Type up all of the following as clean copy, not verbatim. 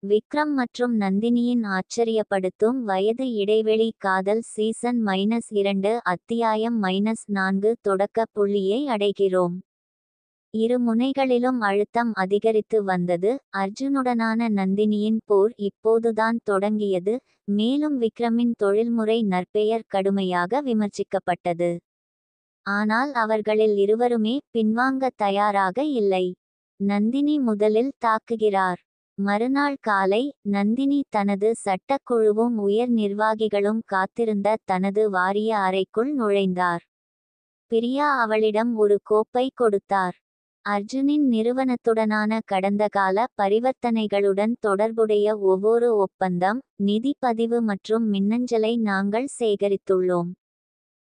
விக்ரம் மற்றும் நந்தினியின் ஆச்சரியப்படுத்தும் வயது இடைவெளி காதல் சீசன் -2 அத்தியாயம் -4 தொடக்க புள்ளியை அடைகிறோம். இரு முனைகளிலும் அழுத்தம் அதிகரித்து வந்தது. அர்ஜுனுடனான நந்தினியின் போர் இப்போதுதான் தொடங்கியது. மேலும் விக்ரமின் தொழில்முறை நற்பெயர் கடுமையாக விமர்சிக்கப்பட்டது. ஆனால் அவர்களில் இருவருமே பின்வாங்க தயாராக இல்லை. நந்தினி முதலில் தாக்குகிறார். மறுநாள் காலை நந்தினி தனது சட்டக்குழுவும் உயர் நிர்வாகிகளும் காத்திருந்த தனது வாரிய அறைக்குள் நுழைந்தார். பிரியா அவளிடம் ஒரு கோப்பை கொடுத்தார். அர்ஜுனின் நிறுவனத்துடனான கடந்தகால பரிவர்த்தனைகளுடன் தொடர்புடைய ஒவ்வொரு ஒப்பந்தம், நிதி பதிவு மற்றும் மின்னஞ்சலை நாங்கள் சேகரித்துள்ளோம்.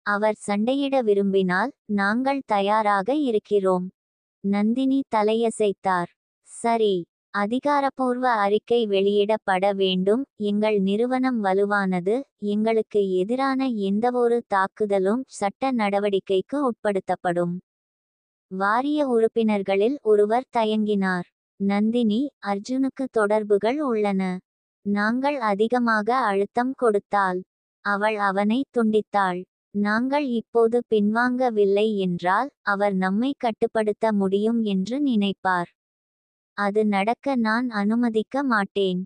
அவர் சண்டையிட விரும்பினால் நாங்கள் தயாராக இருக்கிறோம். நந்தினி தலையசைத்தார். சரி, அதிகாரப்பூர்வ அறிக்கை வெளியிடப்பட வேண்டும். எங்கள் நிறுவனம் வலுவானது. எங்களுக்கு எதிரான எந்தவொரு தாக்குதலும் சட்ட நடவடிக்கைக்கு உட்படுத்தப்படும். வாரிய உறுப்பினர்களில் ஒருவர் தயங்கினார். நந்தினி, அர்ஜுனுக்கு தொடர்புகள் உள்ளன. நாங்கள் அதிகமாக அழுத்தம் கொடுத்தால் அவள் அவனை துண்டித்தாள். நாங்கள் இப்போது பின்வாங்கவில்லை என்றால் அவர் நம்மை கட்டுப்படுத்த முடியும் என்று நினைப்பார். அது நடக்க நான் அனுமதிக்க மாட்டேன்.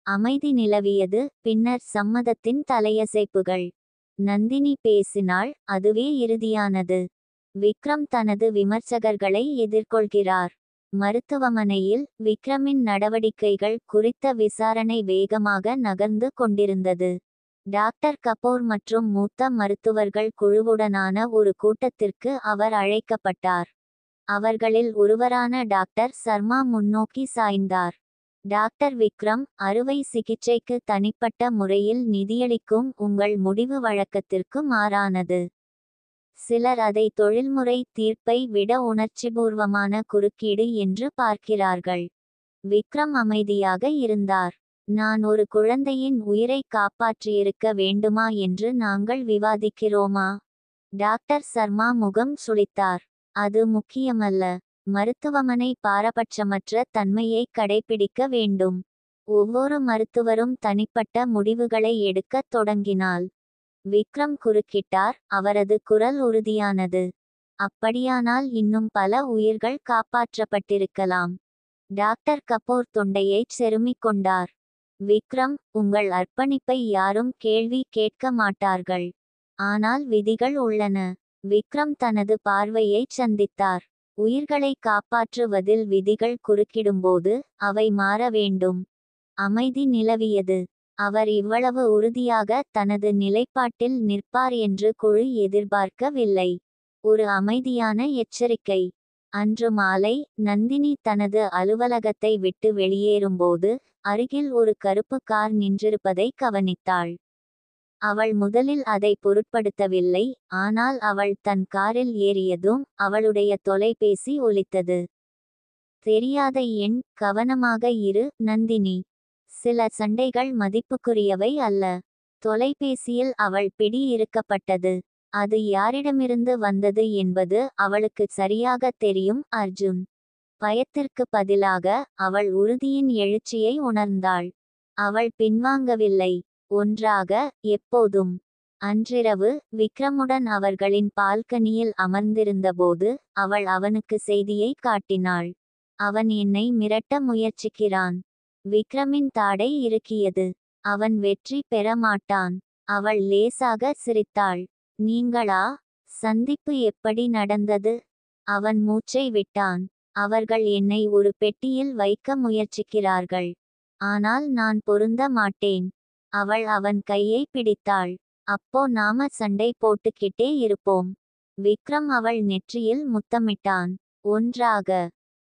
அமைதி நிலவியது. பின்னர் சம்மதத்தின் தலையசைப்புகள். நந்தினி பேசினாள். அதுவே இறுதியானது. விக்ரம் தனது விமர்சகர்களை எதிர்கொள்கிறார். மருத்துவமனையில் விக்ரமின் நடவடிக்கைகள் குறித்த விசாரணை வேகமாக நகர்ந்து கொண்டிருந்தது. டாக்டர் கபூர் மற்றும் மூத்த மருத்துவர்கள் குழுவுடனான ஒரு கூட்டத்திற்கு அவர் அழைக்கப்பட்டார். அவர்களில் ஒருவரான டாக்டர் சர்மா முன்னோக்கி சாய்ந்தார். டாக்டர் விக்ரம், அறுவை சிகிச்சைக்கு தனிப்பட்ட முறையில் நிதியளிக்கும் உங்கள் முடிவு வழக்கத்திற்கு மாறானது. சிலர் அதை தொழில்முறை தீர்ப்பை விட உணர்ச்சிபூர்வமான குறுக்கீடு என்று பார்க்கிறார்கள். விக்ரம் அமைதியாக இருந்தார். நான் ஒரு குழந்தையின் உயிரை காப்பாற்றியிருக்க வேண்டுமா என்று நாங்கள் விவாதிக்கிறோமா? டாக்டர் சர்மா முகம் சுளித்தார். அது முக்கியமல்ல. மருத்துவமனை பாரபட்சமற்ற தன்மையை கடைபிடிக்க வேண்டும். ஒவ்வொரு மருத்துவரும் தனிப்பட்ட முடிவுகளை எடுக்கத் தொடங்கினால். விக்ரம் குறுக்கிட்டார். அவரது குரல் உறுதியானது. அப்படியானால் இன்னும் பல உயிர்கள் காப்பாற்றப்பட்டிருக்கலாம். டாக்டர் கபூர் தொண்டையைச் செருமிக் கொண்டார். விக்ரம், உங்கள் அர்ப்பணிப்பை யாரும் கேள்வி கேட்க மாட்டார்கள். ஆனால் விதிகள் உள்ளன. விக்ரம் தனது பார்வையைச் சந்தித்தார். உயிர்களை காப்பாற்றுவதில் விதிகள் குறுக்கிடும்போது அவை மாற வேண்டும். அமைதி நிலவியது. அவர் இவ்வளவு உறுதியாக தனது நிலைப்பாட்டில் நிற்பார் என்று குழு எதிர்பார்க்கவில்லை. ஒரு அமைதியான எச்சரிக்கை. அன்று மாலை நந்தினி தனது அலுவலகத்தை விட்டு வெளியேறும்போது அருகில் ஒரு கருப்பு கார் நின்றிருப்பதை கவனித்தாள். அவள் முதலில் அதை பொருட்படுத்தவில்லை. ஆனால் அவள் தன் காரில் ஏறியதும் அவளுடைய தொலைபேசி ஒலித்தது. தெரியாத எண். கவனமாக இரு, நந்தினி. சில சண்டைகள் மதிப்புக்குரியவை அல்ல. தொலைபேசியில் அவள் பிடி இறுக்கப்பட்டது. அது யாரிடமிருந்து வந்தது என்பது அவளுக்கு சரியாக தெரியும். அர்ஜுன். பயத்திற்கு பதிலாக அவள் உறுதியின் எழுச்சியை உணர்ந்தாள். அவள் பின்வாங்கவில்லை. ஒன்றாக, எப்போதும். அன்றிரவு விக்ரமுடன் அவர்களின் பால்கனியில் அமர்ந்திருந்தபோது அவள் அவனுக்கு செய்தியை காட்டினாள். அவன் என்னை மிரட்ட முயற்சிக்கிறான். விக்ரமின் தாடை இறுக்கியது. அவன் வெற்றி பெற மாட்டான். அவள் லேசாக சிரித்தாள். நீங்களா? சந்திப்பு எப்படி நடந்தது? அவன் மூச்சை விட்டான். அவர்கள் என்னை ஒரு பெட்டியில் வைக்க முயற்சிக்கிறார்கள். ஆனால் நான் பொருந்த மாட்டேன். அவள் அவன் கையை பிடித்தாள். அப்போ நாம சண்டை போட்டுக்கிட்டே இருப்போம். விக்ரம் அவள் நெற்றியில் முத்தமிட்டான். ஒன்றாக.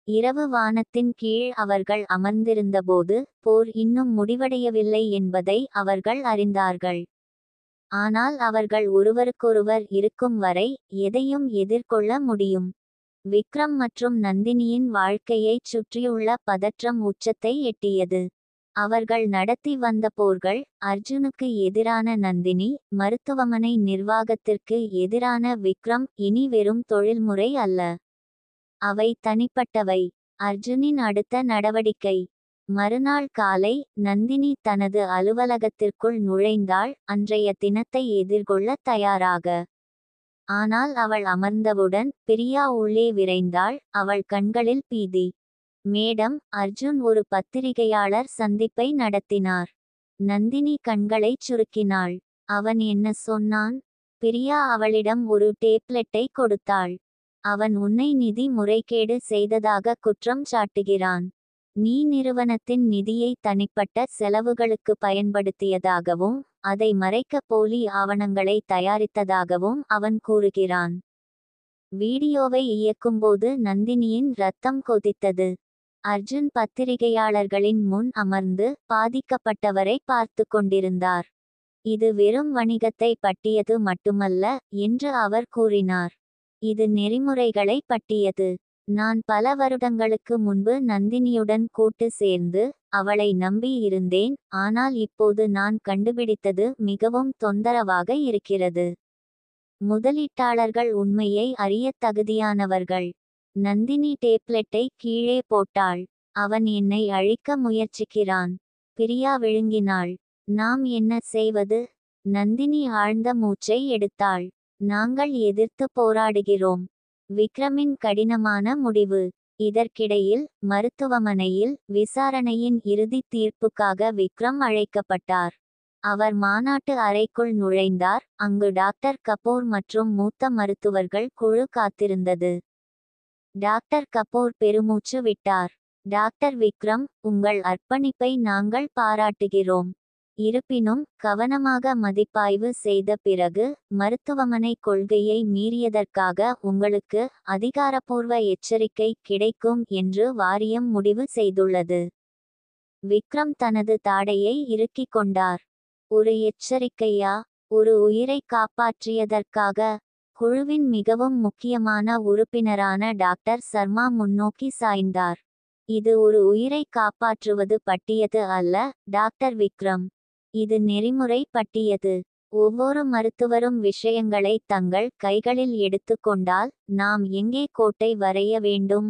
இரவு வானத்தின் கீழ் அவர்கள் அமர்ந்திருந்தபோது போர் இன்னும் முடிவடையவில்லை என்பதை அவர்கள் அறிந்தார்கள். ஆனால் அவர்கள் ஒருவருக்கொருவர் இருக்கும் வரை எதையும் எதிர்கொள்ள முடியும். விக்ரம் மற்றும் நந்தினியின் வாழ்க்கையைச் சுற்றியுள்ள பதற்றம் உச்சத்தை எட்டியது. அவர்கள் நடத்தி வந்த போர்கள், அர்ஜுனுக்கு எதிரான நந்தினி, மருத்துவமனை நிர்வாகத்திற்கு எதிரான விக்ரம், இனி வெறும் தொழில்முறை அல்ல. அவை தனிப்பட்டவை. அர்ஜுனின் அடுத்த நடவடிக்கை. மறுநாள் காலை நந்தினி தனது அலுவலகத்திற்குள் நுழைந்தாள், அன்றைய தினத்தை எதிர்கொள்ள தயாராக. ஆனால் அவள் அமர்ந்தவுடன் பிரியா உள்ளே விரைந்தாள், அவள் கண்களில் பீதி. மேடம், அர்ஜுன் ஒரு பத்திரிகையாளர் சந்திப்பை நடத்தினார். நந்தினி கண்களைச் சுருக்கினாள். அவன் என்ன சொன்னான்? பிரியா அவளிடம் ஒரு டேப்லெட்டை கொடுத்தாள். அவன் உன்னை நிதி முறைகேடு செய்ததாக குற்றம் சாட்டுகிறான். நீ நிறுவனத்தின் நிதியை தனிப்பட்ட செலவுகளுக்கு பயன்படுத்தியதாகவும் அதை மறைக்க போலி ஆவணங்களை தயாரித்ததாகவும் அவன் கூறுகிறான். வீடியோவை இயக்கும்போது நந்தினியின் இரத்தம் கொதித்தது. அர்ஜுன் பத்திரிகையாளர்களின் முன் அமர்ந்து பாதிக்கப்பட்டவரை பார்த்து கொண்டிருந்தார். இது வெறும் வணிகத்தை பற்றியது மட்டுமல்ல என்று அவர் கூறினார். இது நெறிமுறைகளை பற்றியது. நான் பல வருடங்களுக்கு முன்பு நந்தினியுடன் கூட்டு சேர்ந்து அவளை நம்பி இருந்தேன், ஆனால் இப்போது நான் கண்டுபிடித்தது மிகவும் தொந்தரவாக இருக்கிறது. முதலீட்டாளர்கள் உண்மையை அறியத் தகுதியானவர்கள். நந்தினி டேப்லெட்டை கீழே போட்டாள். அவன் என்னை அழிக்க முயற்சிக்கிறான். பிரியா விழுங்கினாள். நாம் என்ன செய்வது? நந்தினி ஆழ்ந்த மூச்சை எடுத்தாள். நாங்கள் எதிர்த்து போராடுகிறோம். விக்ரமின் கடினமான முடிவு. இதற்கிடையில் மருத்துவமனையில் விசாரணையின் இறுதி தீர்ப்புக்காக விக்ரம் அழைக்கப்பட்டார். அவர் மாநாட்டு அறைக்குள் நுழைந்தார். அங்கு டாக்டர் கபூர் மற்றும் மூத்த மருத்துவர்கள் குழு காத்திருந்தது. டாக்டர் கபூர் பெருமூச்சு விட்டார். டாக்டர் விக்ரம், உங்கள் அர்ப்பணிப்பை நாங்கள் பாராட்டுகிறோம். இருப்பினும் கவனமாக மதிப்பாய்வு செய்த பிறகு மருத்துவமனை கொள்கையை மீறியதற்காக உங்களுக்கு அதிகாரப்பூர்வ எச்சரிக்கை கிடைக்கும் என்று வாரியம் முடிவு செய்துள்ளது. விக்ரம் தனது தாடையை இறுக்கிக் கொண்டார். ஒரு எச்சரிக்கையா? ஒரு உயிரை காப்பாற்றியதற்காக? குழுவின் மிகவும் முக்கியமான உறுப்பினரான டாக்டர் சர்மா முன்னோக்கி சாய்ந்தார். இது ஒரு உயிரை காப்பாற்றுவது பற்றியது அல்ல, டாக்டர் விக்ரம். இது நெறிமுறை பற்றியது. ஒவ்வொரு மருத்துவரும் விஷயங்களை தங்கள் கைகளில் எடுத்துக்கொண்டால் நாம் எங்கே கோட்டை வரைய வேண்டும்?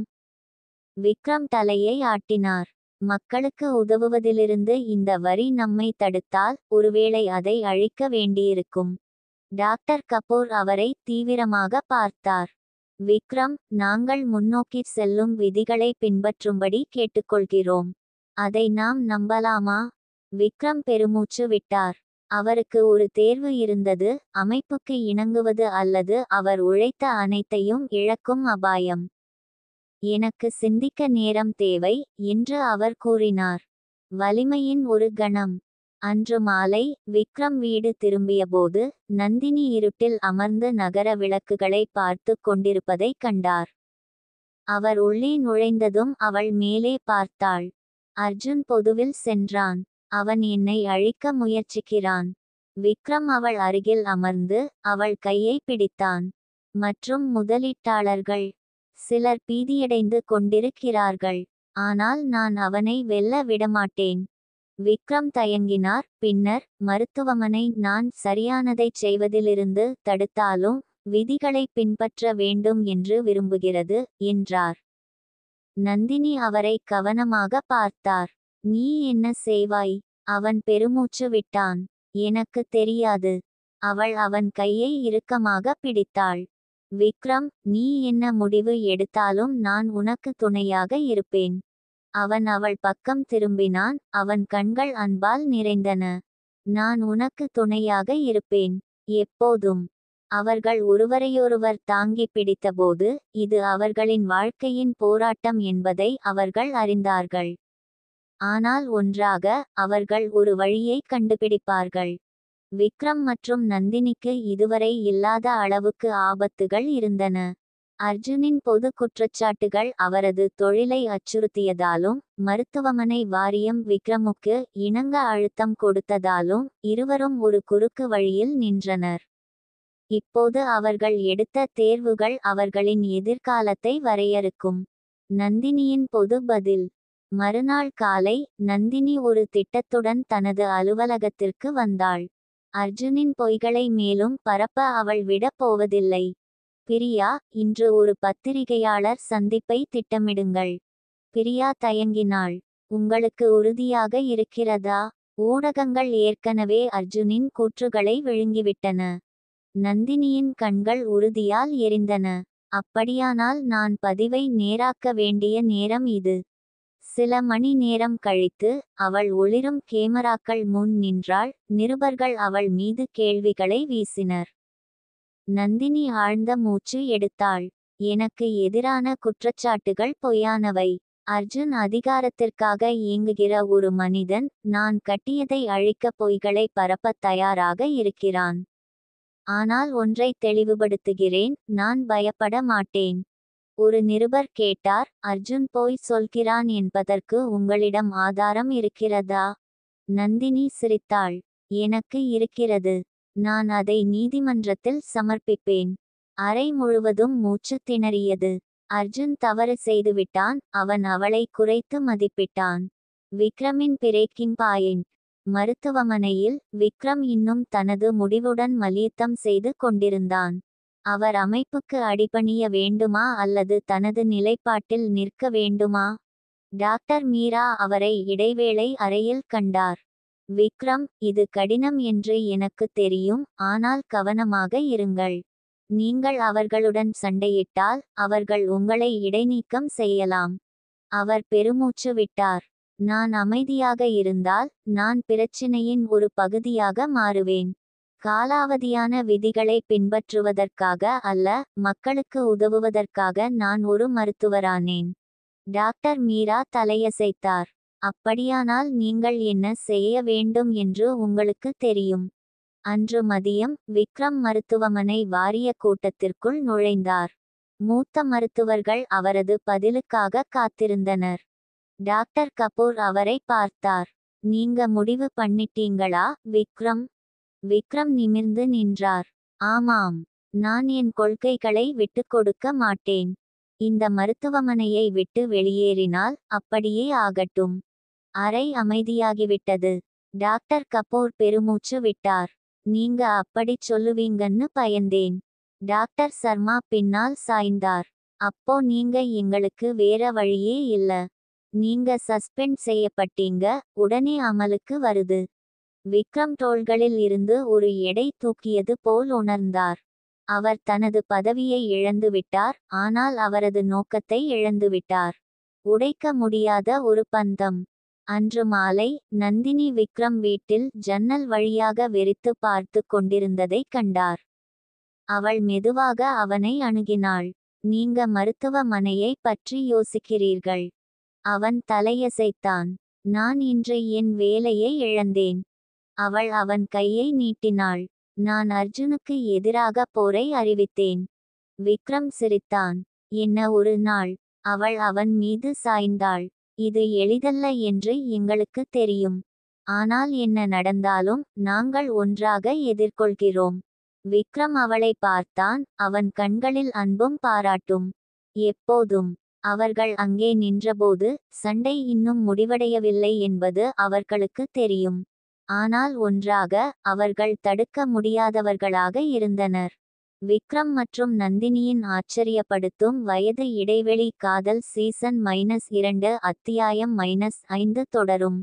விக்ரம் தலையை ஆட்டினார். மக்களுக்கு உதவுவதிலிருந்து இந்த வரி நம்மை தடுத்தால் ஒருவேளை அதை அழிக்க வேண்டியிருக்கும். டாக்டர் கபூர் அவரை தீவிரமாக பார்த்தார். விக்ரம், நாங்கள் முன்னோக்கி செல்லும் விதிகளை பின்பற்றும்படி கேட்டுக்கொள்கிறோம். அதை நாம் நம்பலாமா? விக்ரம் பெருமூச்சு விட்டார். அவருக்கு ஒரு தேர்வு இருந்தது, அமைப்புக்கு இணங்குவது அல்லது அவர் உழைத்த அனைத்தையும் இழக்கும் அபாயம். எனக்கு சிந்திக்க நேரம் தேவை என்று அவர் கூறினார். வலிமையின் ஒரு கணம். அன்று மாலை விக்ரம் வீடு திரும்பியபோது நந்தினி இருட்டில் அமர்ந்து நகர விளக்குகளை பார்த்து கொண்டிருப்பதை கண்டார். அவர் உள்ளே நுழைந்ததும் அவள் மேலே பார்த்தாள். அர்ஜுன் பொதுவில் சென்றான். அவன் என்னை அழிக்க முயற்சிக்கிறான். விக்ரம் அவள் அருகில் அமர்ந்து அவள் கையை பிடித்தான். மற்றும் முதலீட்டாளர்கள் சிலர் பீதியடைந்து கொண்டிருக்கிறார்கள். ஆனால் நான் அவனை வெல்ல விடமாட்டேன். விக்ரம் தயங்கினார். பின்னர், மருத்துவமனை நான் சரியானதைச் செய்வதிலிருந்து தடுத்தாலும் விதிகளை பின்பற்ற வேண்டும் என்று விரும்புகிறது என்றார். நந்தினி அவரை கவனமாக பார்த்தார். நீ என்ன செய்வாய்? அவன் பெருமூச்சு விட்டான். எனக்கு தெரியாது. அவள் அவன் கையை இறுக்கமாக பிடித்தாள். விக்ரம், நீ என்ன முடிவு எடுத்தாலும் நான் உனக்கு துணையாக இருப்பேன். அவன் அவள் பக்கம் திரும்பினான். அவன் கண்கள் அன்பால் நிறைந்தன. நான் உனக்கு துணையாக இருப்பேன். எப்போதும். அவர்கள் ஒருவரையொருவர் தாங்கி பிடித்தபோது இது அவர்களின் வாழ்க்கையின் போராட்டம் என்பதை அவர்கள் அறிந்தார்கள். ஆனால் ஒன்றாக அவர்கள் ஒரு வழியை கண்டுபிடிப்பார்கள். விக்ரம் மற்றும் நந்தினிக்கு இதுவரை இல்லாத அளவுக்கு ஆபத்துகள் இருந்தன. அர்ஜுனின் பொது குற்றச்சாட்டுகள் அவரது தொழிலை அச்சுறுத்தியதாலும் மருத்துவமனை வாரியம் விக்ரமுக்கு இணங்க அழுத்தம் கொடுத்ததாலும் இருவரும் ஒரு குறுக்கு வழியில் நின்றனர். இப்போது அவர்கள் எடுத்த தேர்வுகள் அவர்களின் எதிர்காலத்தை வரையறுக்கும். நந்தினியின் பொது பதில். மறுநாள் காலை நந்தினி ஒரு திட்டத்துடன் தனது அலுவலகத்திற்கு வந்தாள். அர்ஜுனின் பொய்களை மேலும் பரப்ப அவள் விடப் போவதில்லை. பிரியா, இன்று ஒரு பத்திரிகையாளர் சந்திப்பை திட்டமிடுங்கள். பிரியா தயங்கினாள். உங்களுக்கு உறுதியாக இருக்கிறதா? ஊடகங்கள் ஏற்கனவே அர்ஜுனின் கூற்றுகளை விழுங்கிவிட்டன. நந்தினியின் கண்கள் உறுதியால் எரிந்தன. அப்படியானால் நான் பதிவை நேராக்க வேண்டிய நேரம் இது. சில மணி நேரம் கழித்து அவள் ஒளிரும் கேமராக்கள் முன் நின்றாள். நிருபர்கள் அவள் மீது கேள்விகளை வீசினர். நந்தினி ஆழ்ந்த மூச்சு எடுத்தாள். எனக்கு எதிரான குற்றச்சாட்டுகள் பொய்யானவை. அர்ஜுன் அதிகாரத்திற்காக இயங்குகிற ஒரு மனிதன். நான் கட்டியதை அழிக்க பொய்களை பரப்ப தயாராக இருக்கிறான். ஆனால் ஒன்றை தெளிவுபடுத்துகிறேன், நான் பயப்பட மாட்டேன். ஒரு நிருபர் கேட்டார், அர்ஜுன் போய் சொல்கிறான் என்பதற்கு உங்களிடம் ஆதாரம் இருக்கிறதா? நந்தினி சிரித்தாள். எனக்கு இருக்கிறது. நான் அதை நீதிமன்றத்தில் சமர்ப்பிப்பேன். அறை முழுவதும் மூச்சு திணறியது. அர்ஜுன் தவறு செய்துவிட்டான். அவன் அவளை குறைத்து மதிப்பிட்டான். விக்ரமின் பிரேக்கிங் பாயிண்ட். மருத்துவமனையில் விக்ரம் இன்னும் தனது முடிவுடன் மல்யுத்தம் செய்து கொண்டிருந்தான். அவர் அமைப்புக்கு அடிபணிய வேண்டுமா அல்லது தனது நிலைப்பாட்டில் நிற்க வேண்டுமா? டாக்டர் மீரா அவரை இடைவேளை அறையில் கண்டார். விக்ரம், இது கடினம் என்று எனக்கு தெரியும், ஆனால் கவனமாக இருங்கள். நீங்கள் அவர்களுடன் சண்டையிட்டால் அவர்கள் உங்களை இடைநீக்கம் செய்யலாம். அவர் பெருமூச்சு விட்டார். நான் அமைதியாக இருந்தால் நான் பிரச்சினையின் ஒரு பகுதியாக மாறுவேன். காலாவதியான விதிகளை பின்பற்றுவதற்காக அல்ல, மக்களுக்கு உதவுவதற்காக நான் ஒரு மருத்துவரானேன். டாக்டர் மீரா தலையசைத்தார். அப்படியானால் நீங்கள் என்ன செய்ய வேண்டும் என்று உங்களுக்கு தெரியும். அன்று மதியம் விக்ரம் மருத்துவமனை வாரிய கூட்டத்திற்குள் நுழைந்தார். மூத்த மருத்துவர்கள் அவரது பதிலுக்காக காத்திருந்தனர். டாக்டர் கபூர் அவரை பார்த்தார். நீங்க முடிவு பண்ணிட்டீங்களா விக்ரம்? விக்ரம் நிமிர்ந்து நின்றார். ஆமாம், நான் என் கொள்கைகளை விட்டு கொடுக்க மாட்டேன். இந்த மருத்துவமனையை விட்டு வெளியேறினால் அப்படியே ஆகட்டும். அறை அமைதியாகிவிட்டது. டாக்டர் கபூர் பெருமூச்சு விட்டார். நீங்க அப்படிச் சொல்லுவீங்கன்னு பயந்தேன். டாக்டர் சர்மா பின்னால் சாய்ந்தார். அப்போ நீங்க எங்களுக்கு வேற வழியே இல்ல. நீங்க சஸ்பெண்ட் செய்யப்பட்டீங்க, உடனே அமலுக்கு வருது. விக்ரம் தோள்களில் இருந்து ஒரு எடை தூக்கியது போல் உணர்ந்தார். அவர் தனது பதவியை இழந்துவிட்டார், ஆனால் அவரது நோக்கத்தை இழந்துவிட்டார். உடைக்க முடியாத ஒரு பந்தம். அன்று மாலை நந்தினி விக்ரம் வீட்டில் ஜன்னல் வழியாக வெறித்து பார்த்து கொண்டிருந்ததைக் கண்டார். அவள் மெதுவாக அவனை அணுகினாள். நீங்க மருத்துவமனையை பற்றி யோசிக்கிறீர்கள். அவன் தலையசைத்தான். நான் இன்று என் வேலையை இழந்தேன். அவள் அவன் கையை நீட்டினாள். நான் அர்ஜுனுக்கு எதிராக போரை அறிவித்தேன். விக்ரம் சிரித்தான். என்ன ஒரு நாள்? அவள் அவன் மீது சாய்ந்தாள். இது எளிதல்ல என்று எங்களுக்கு தெரியும். ஆனால் என்ன நடந்தாலும் நாங்கள் ஒன்றாக எதிர்கொள்கிறோம். விக்ரம் அவளை பார்த்தான். அவன் கண்களில் அன்பும் பாராட்டும். எப்போதும். அவர்கள் அங்கே நின்றபோது சண்டை இன்னும் முடிவடையவில்லை என்பது அவர்களுக்கு தெரியும். ஆனால் ஒன்றாக அவர்கள் தடுக்க முடியாதவர்களாக இருந்தனர். விக்ரம் மற்றும் நந்தினியின் ஆச்சரியப்படுத்தும் வயது இடைவெளி காதல் சீசன் -2 அத்தியாயம் -5 தொடரும்.